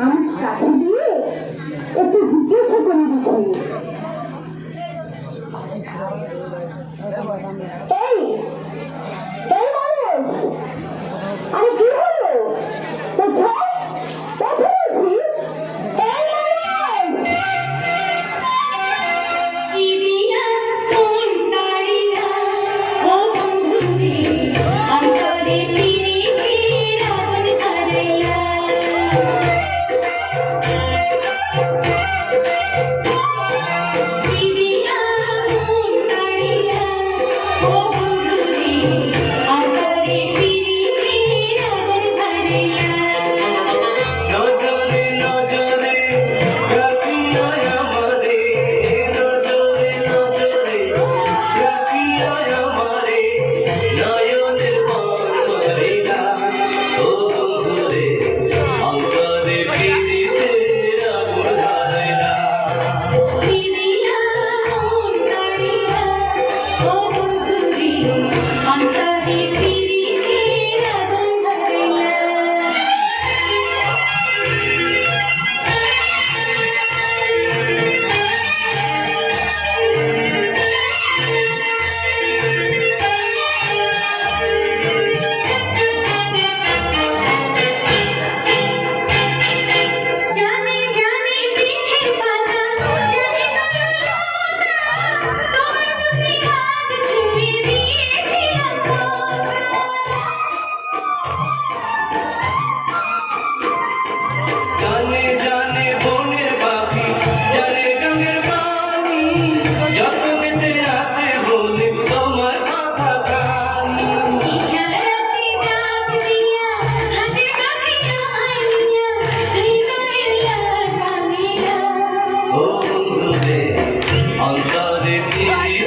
আমি সাথে দিয়ে একটু জিজ্ঞাসা করে দেখি। এই এই মানুষ, আরে কি হলো? অন্তরে ফিরে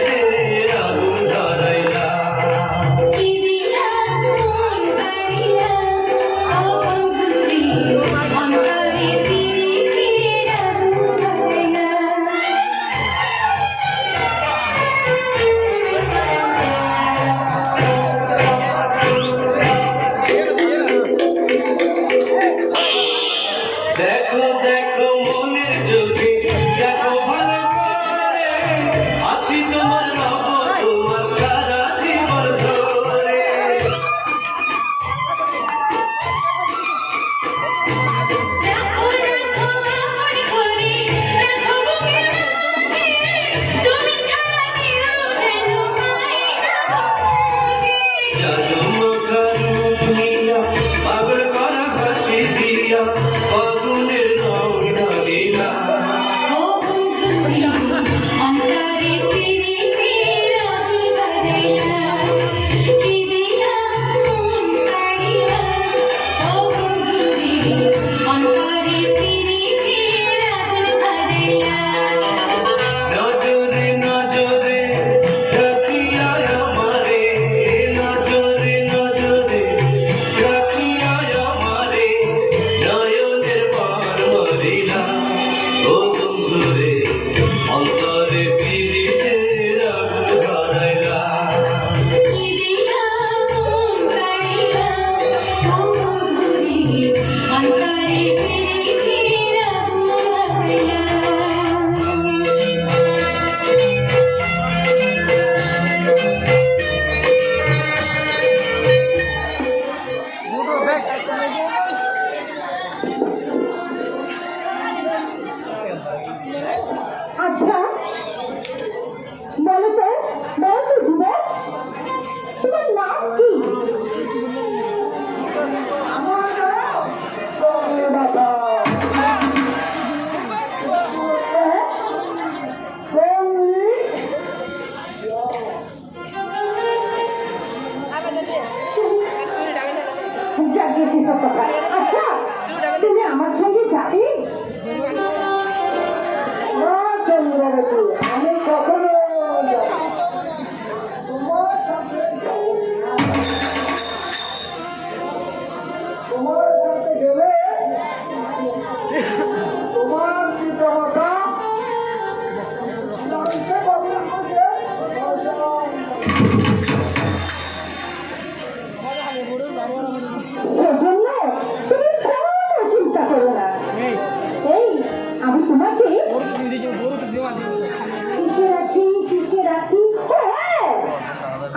কিসে রাখি কিসে রাখি হ্যাঁ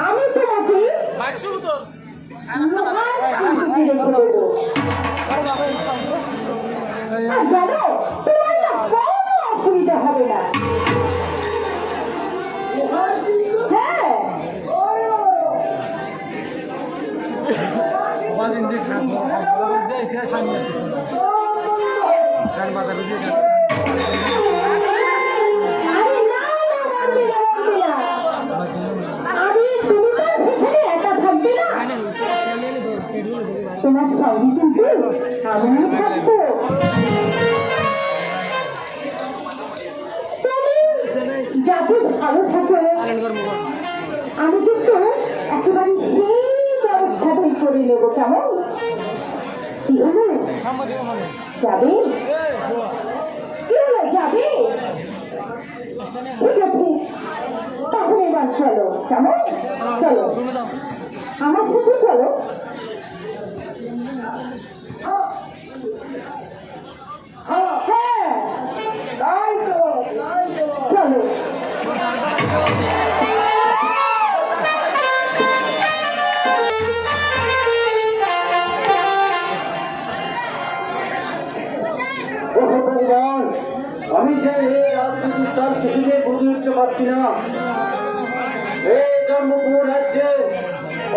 আমি তোমাকে লোহার সিঁদুরে রেখে দেবো। আর জানো তোমার না কোনো অসুবিধা হবে না। হ্যাঁ আরে না না মানবে না মানবে না। আরে তুমি তো সেখানে একা থাকবে না, তোমার সঙ্গে কিন্তু আমিও থাকবো। তুমি যাতে ভালো থাকো আমি কিন্তু একেবারে সেই ব্যবস্থাটাই করে নেবো। কেমন কি হলো যাবে কি হলো যাবে? ঠিক আছে তাহলে এবার চলো। কেমন চলো আমার সাথে চলো। হ্যাঁ চলো। আমি যে এই রাজনীতির তার কিছুতে বুঝে উঠতে পারছি না। এই জন্মপুর রাজ্যে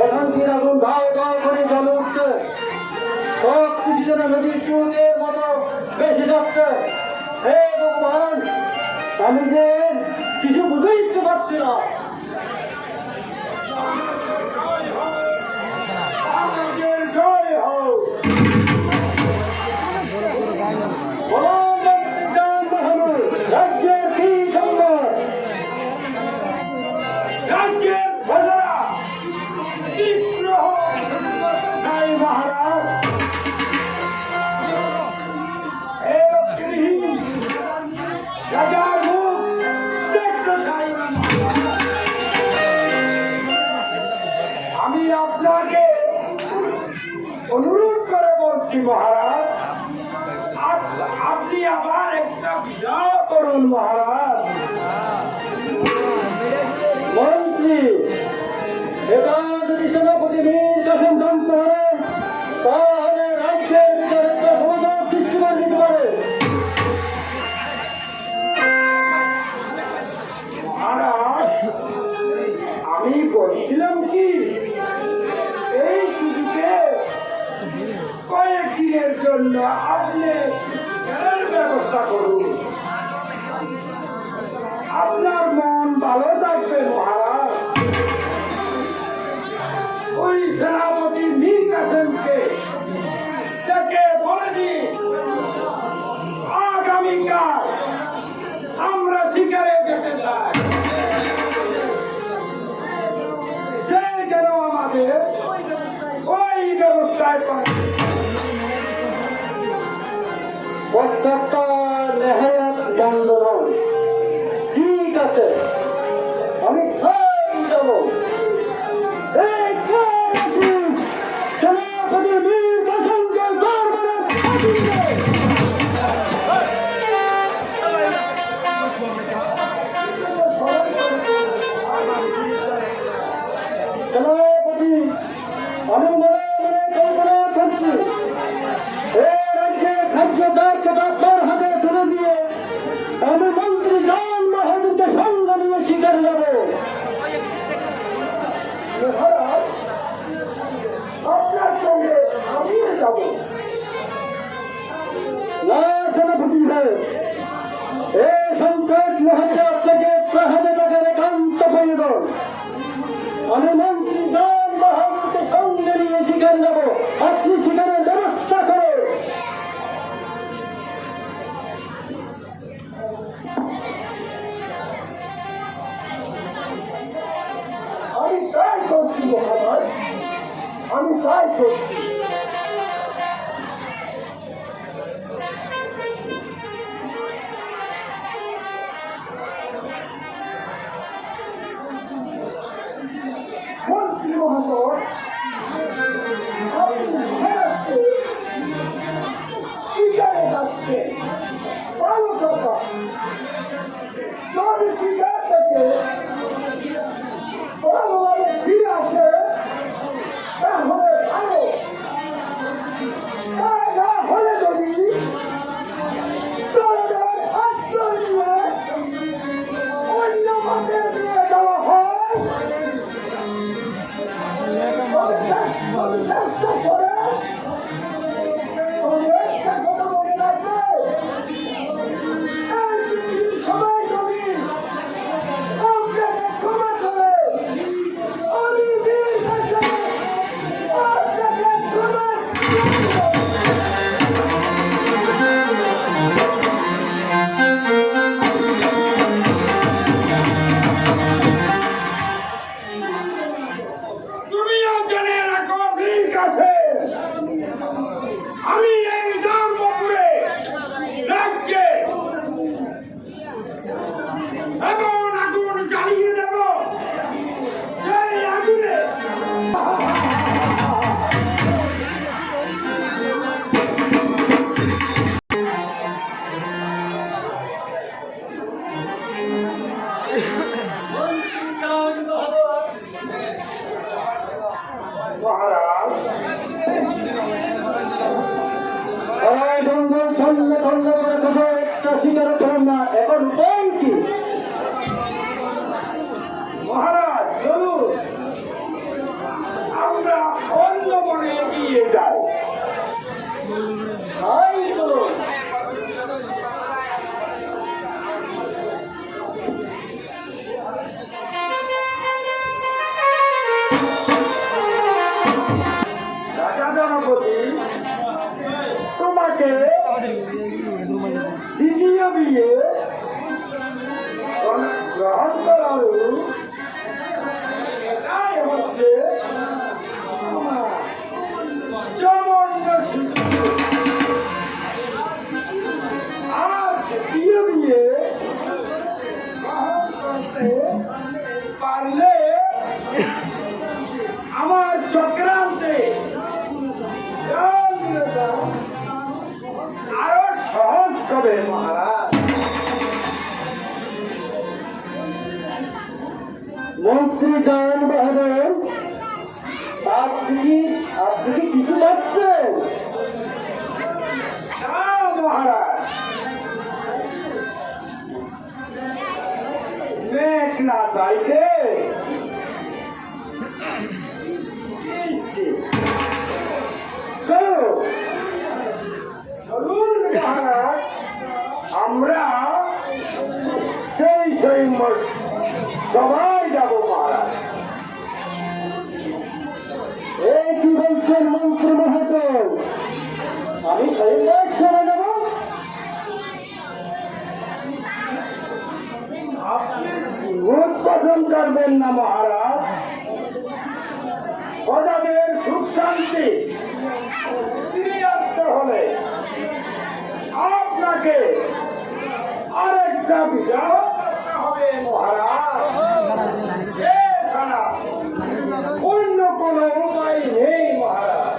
অশান্তির আগুন গাও গাও করে জ্বলে উঠছে, সব কিছু যেন নদীর চুলের মতো বেশি যাচ্ছে। হে ভগবান, আমি যে কিছু বুঝে উঠতে পারছি না। জয় হোক রাজ্যের কি সম্মান, রাজ্যের প্রজারা বিদ্রোহ চাই মহারাজ। রাজার মুখ দেখতে চাই না। আমি আপনাকে অনুরোধ করে বলছি মহারাজ, আপনি আবার একটা বিবাহ করুন মহারাজ। মন্ত্রী এবার যদি সেনাপতি মীর কাসেম জানতে পারে তাহলে রাজ্যের ভিতরে একটা সমাধান সৃষ্টি করে দিতে পারে। মহারাজ আমি বলছিলাম কি, এই সুযোগে কয়েকদিনের জন্য আপনি ব্যবস্থা করুন, আপনার মন ভালো থাকবে মহারাজ। ওই সেনাপতি মীর কাসেমকে তাকে বলে দিন আগামীকাল আমরা শিকারে যেতে চাই, সে যেন আমাদের ওই ব্যবস্থায় করে। প্রত্যেকটা নেহায়াত বন্ধ নয়। ঠিক আছে আমি যাব। সেনাপতি মীর কাসেমকে সেনাপতি আমি মনে মনে কল্পনা করছি, এই রাজ্যের খাদ্য দায়িত্বটা তোর হাতে তুলে দিয়ে আমি মন্ত্রী জন বাহাদুরকে সঙ্গে নিয়ে শিকারে যাব। আপনার সঙ্গে আমিও যাব না সেনাপতি ভাই। এই সংকট মুহূর্তে আপনাকে প্রহারে টাকার একান্ত প্রয়োজন। আমি মন্ত্রী জন বাহাদুরকে সঙ্গে নিয়ে শিকারে যাব, আপনি শিকারের ব্যবস্থা করে। আমি তাই করছি মহারাজ, আমি তাই করছি। মন্ত্রী মহাশয়, আপনি মহারাজকে শিকারে যাচ্ছে, ভালো কথা। মহারাজ চলুন আমরা অন্য বনে এগিয়ে যাই। তাই চলুন। রাজা জনপতি তোমাকে দ্বিতীয় বিয়ে গ্রহণ করারও এটাই হচ্ছে আমার জঘন্য সুযোগ। আর দ্বিতীয় বিয়ে গ্রহণ করতে পারলে আমার চক্রান্তে আরো সহজ হবে মহারাজ। মন্ত্রী গান বাহাদুর আপনি কি কিছু লাগছেন? মহারাজ মেঘ না চাইতে চলুন মহারাজ আমরা সেই সবাই যাব মহারাজ। এই কি বলছেন মন্ত্রী মহাশয়? আমি সবাই যাব? আপনি উৎপাদন করবেন না মহারাজ। প্রজাদের সুখ শান্তি ফিরিয়ে হলে আপনাকে আরেকটা বিবাহ করতে হবে মহারাজ। এছাড়া অন্য কোনো উপায় নেই মহারাজ।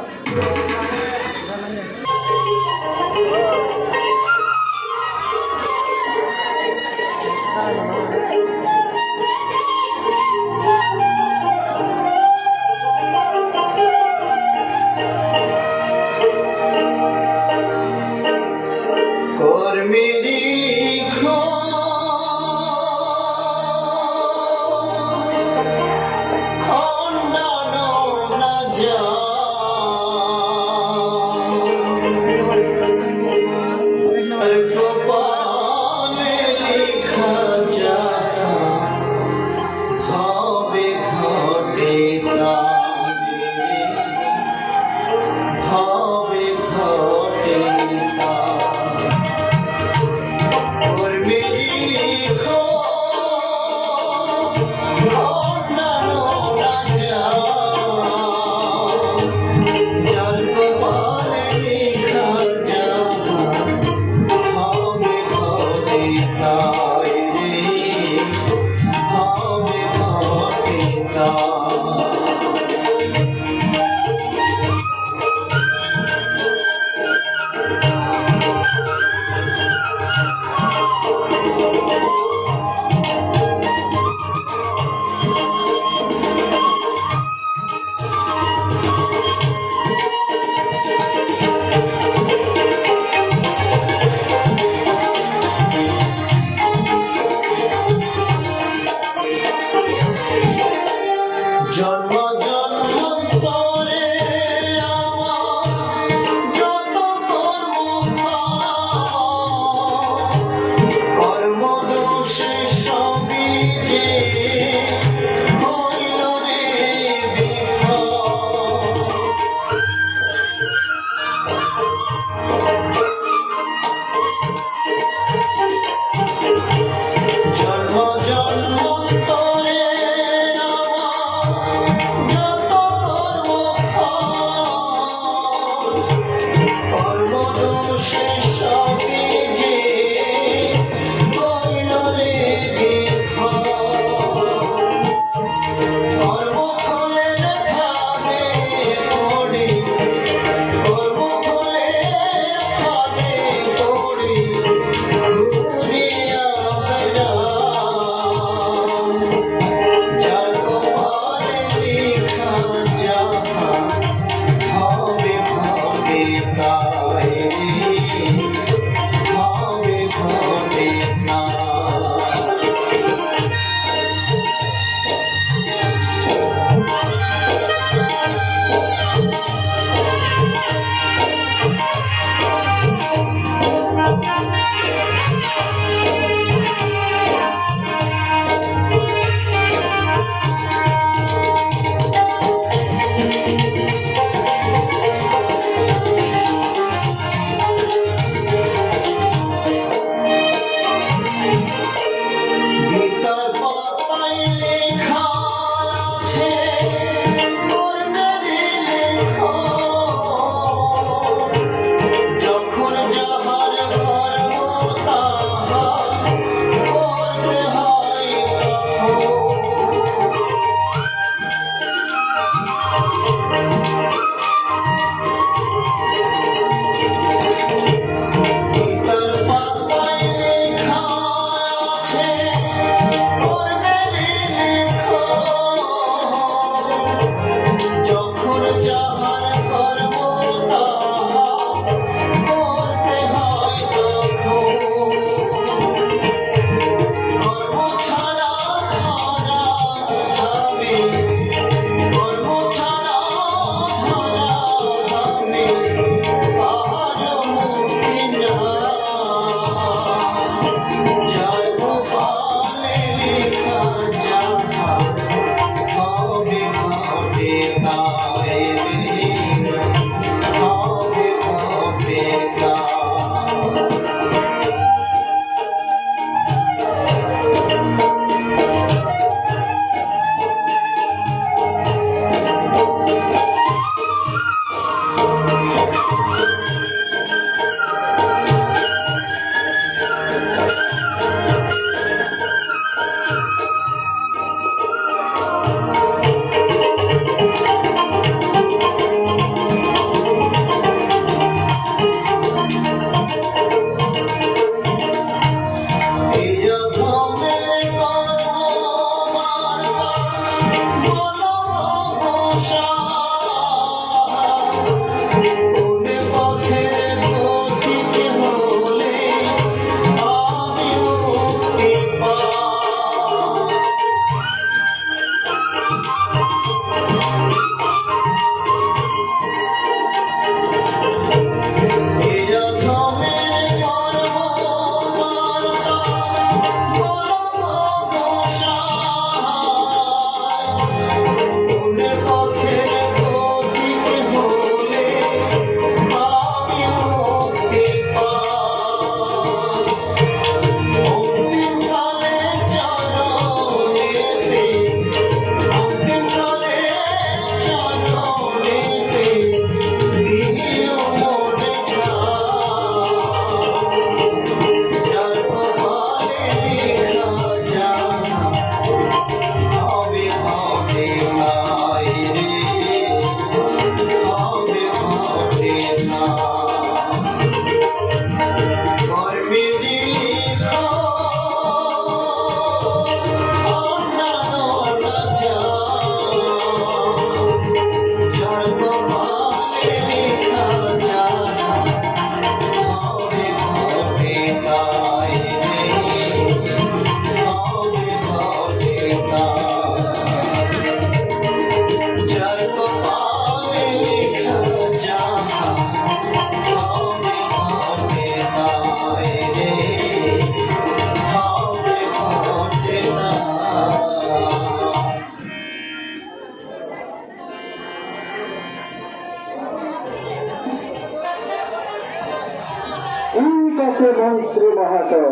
মহাশয়,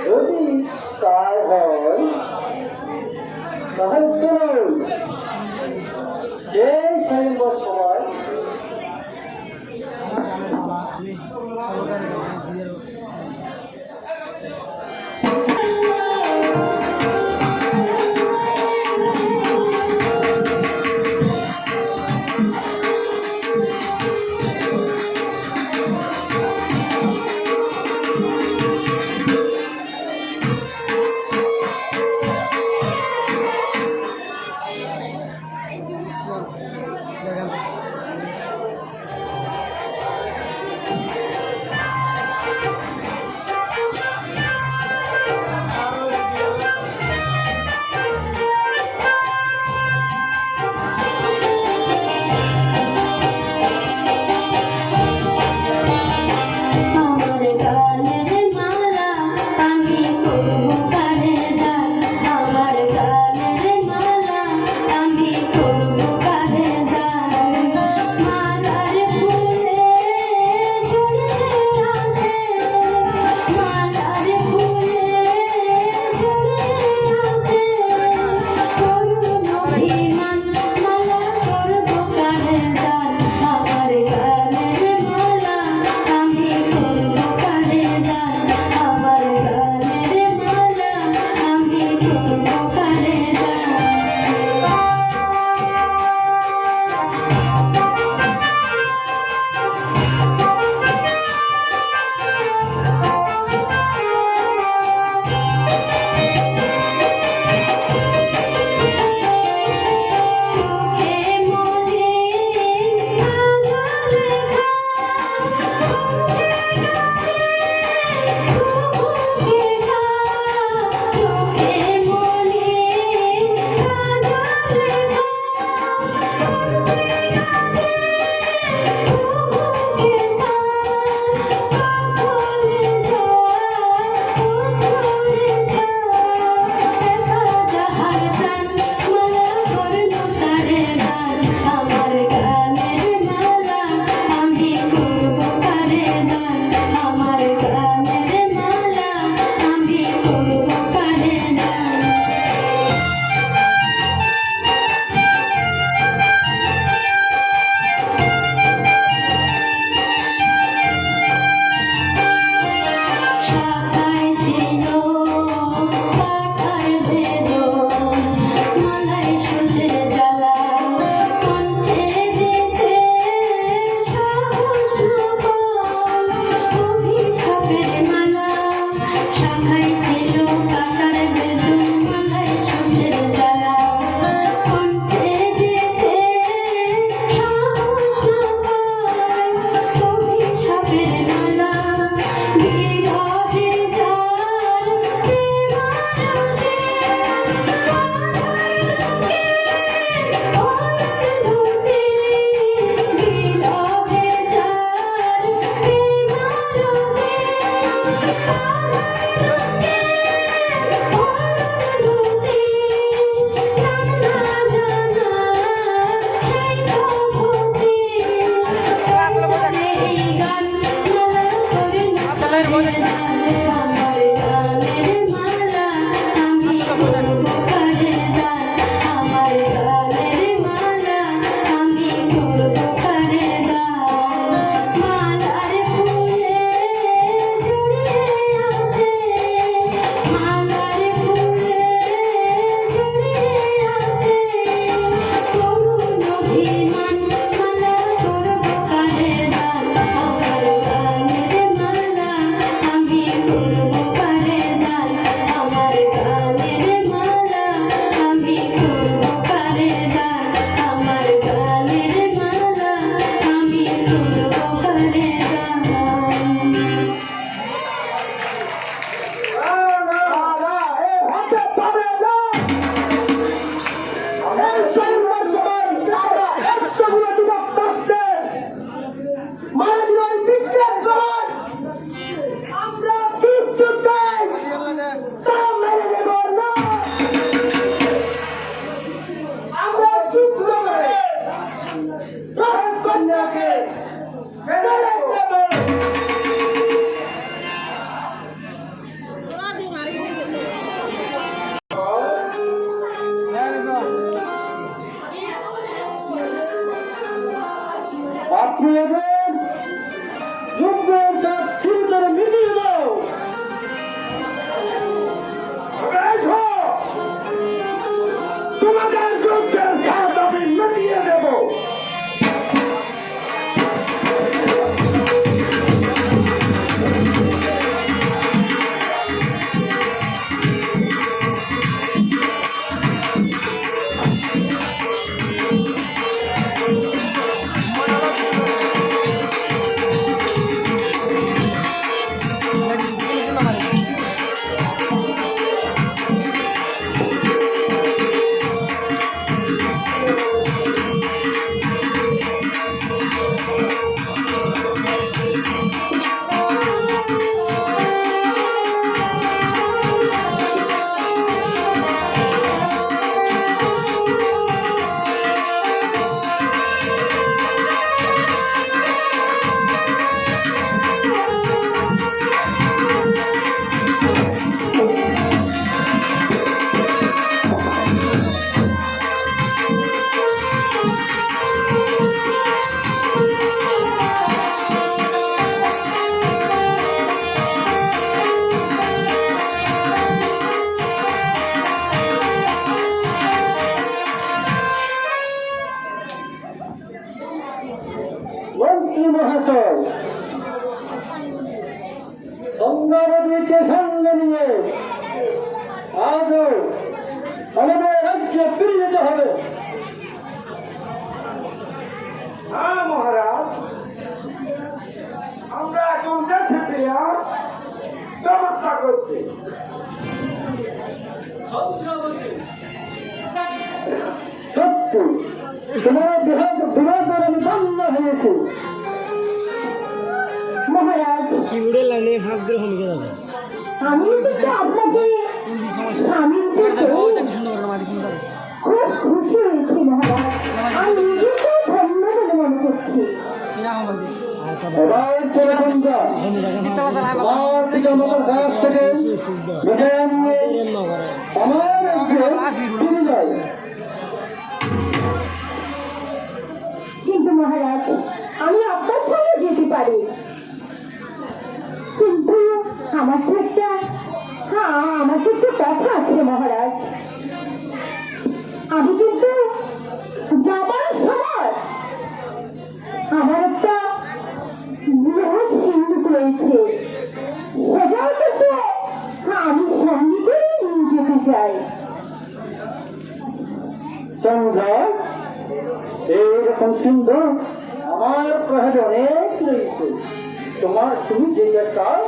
যদি তাই হয় তাহলে চলুন যে স্বয়ংবর সময় Oh গঙ্গাবতীকে সঙ্গে নিয়ে আজও আমাদের রাজ্যে ফিরে যেতে হবে। হ্যাঁ মহারাজ, আমরা এখন দেশে ফিরে ব্যবস্থা করছি। সত্যি তোমার বিভাগ আমি ধন্য হয়েছি। মহারাজ কি উড়ে লাইনে ভাগ গ্রহণ করে যাবে আমি কিন্তু আপনাকে স্বামীর খুব খুশি হয়েছি মহারাজ। আমি নিজেকে ধন্য বলে মনে করছি। এবার চলে তোমরা আমার পিতামাতার কাছ থেকে বিদায় নিয়ে আমার রাজ্যে ফিরে যাই। কিন্তু মহারাজ আমি আপনার সঙ্গে যেতে পারি, কিন্তু আমার তো একটা কথা আছে মহারাজ। আমি কিন্তু যাবার সময় আমার একটা বৃহৎ সিন্ধুক রয়েছে, সেটাও কিন্তু আমি সঙ্গে করে নিয়ে যেতে চাই। চন্দ্রা, এইরকম সিন্ধু আমার প্রহারে অনেক রয়েছে। তুমি যেটা চাও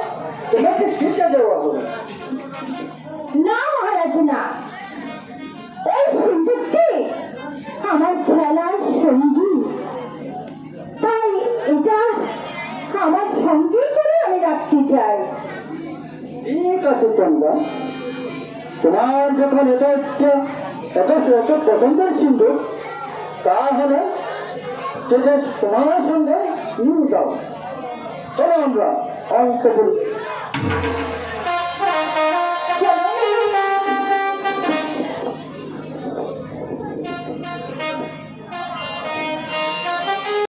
তোমাকে সেটা দেওয়া হবে। না মহারাজ না, ওই সিন্ধুকটি আমার খেলার সঙ্গী, তাই এটা আমার সঙ্গে করে আমি রাখতে চাই। ঠিক আছে চন্দ্রা, তোমার যখন এটা হচ্ছে এত পছন্দের সিন্ধু, তাহলে সেটা তোমার সঙ্গে নিয়ে যাও। চলো আমরা অঙ্ক করি।